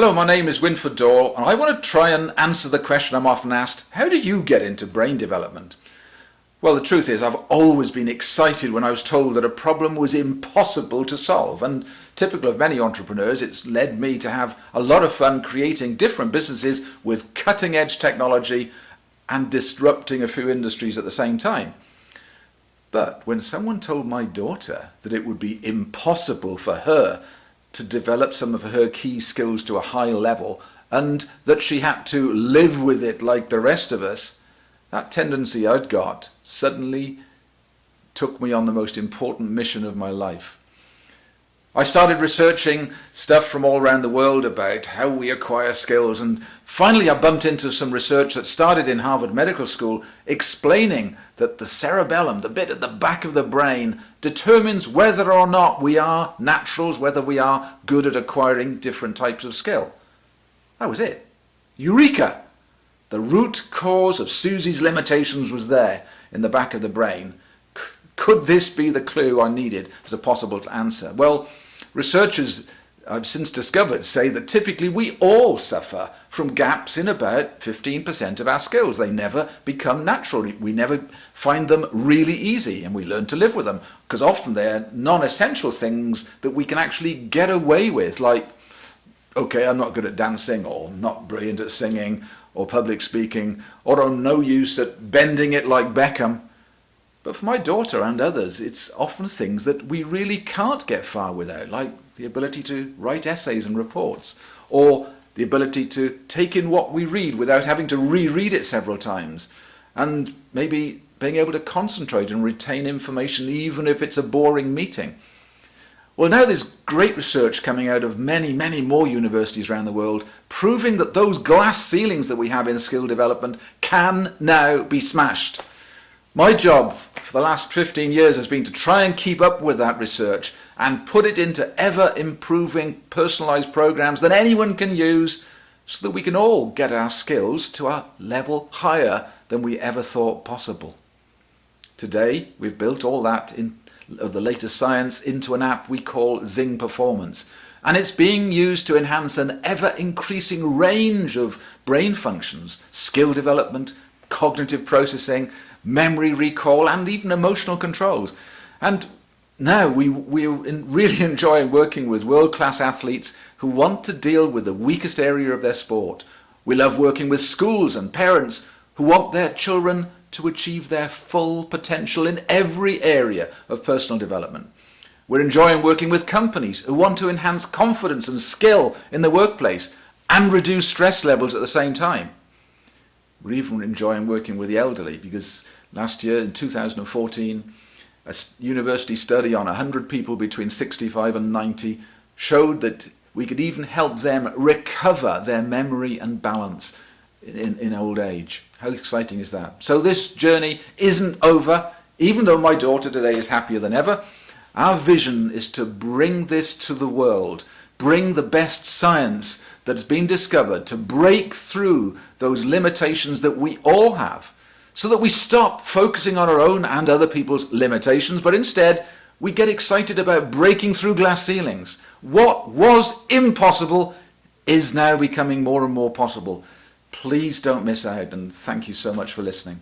Hello, my name is Winford Dorr, and I want to try and answer the question I'm often asked: how do you get into brain development? Well, the truth is, I've always been excited when I was told that a problem was impossible to solve, and typical of many entrepreneurs, it's led me to have a lot of fun creating different businesses with cutting-edge technology and disrupting a few industries at the same time. But when someone told my daughter that it would be impossible for her to develop some of her key skills to a high level and that she had to live with it like the rest of us, that tendency I'd got suddenly took me on the most important mission of my life. I started researching stuff from all around the world about how we acquire skills, and finally I bumped into some research that started in Harvard Medical School explaining that the cerebellum, the bit at the back of the brain, determines whether or not we are naturals, whether we are good at acquiring different types of skill. That was it. Eureka! The root cause of Susie's limitations was there in the back of the brain. Could this be the clue I needed as a possible answer? Well, researchers I've since discovered say that typically we all suffer from gaps in about 15% of our skills. They never become natural. We never find them really easy, and we learn to live with them because often they're non-essential things that we can actually get away with, like, okay, I'm not good at dancing, or not brilliant at singing or public speaking, or I'm no use at bending it like Beckham. But for my daughter and others, it's often things that we really can't get far without, like the ability to write essays and reports, or the ability to take in what we read without having to reread it several times, and maybe being able to concentrate and retain information even if it's a boring meeting. Well, now there's great research coming out of many, many more universities around the world proving that those glass ceilings that we have in skill development can now be smashed. My job for the last 15 years has been to try and keep up with that research and put it into ever-improving personalized programs that anyone can use so that we can all get our skills to a level higher than we ever thought possible. Today, we've built all that of the latest science into an app we call ZING Performance, and it's being used to enhance an ever-increasing range of brain functions: skill development, cognitive processing, memory recall, and even emotional controls. And now we're really enjoying working with world-class athletes who want to deal with the weakest area of their sport. We love working with schools and parents who want their children to achieve their full potential in every area of personal development. We're enjoying working with companies who want to enhance confidence and skill in the workplace and reduce stress levels at the same time. We're even enjoying working with the elderly because last year, in 2014, a university study on 100 people between 65 and 90 showed that we could even help them recover their memory and balance in old age. How exciting is that? So this journey isn't over. Even though my daughter today is happier than ever, our vision is to bring this to the world, bring the best science that's been discovered to break through those limitations that we all have, so that we stop focusing on our own and other people's limitations, but instead we get excited about breaking through glass ceilings. What was impossible is now becoming more and more possible. Please don't miss out, and thank you so much for listening.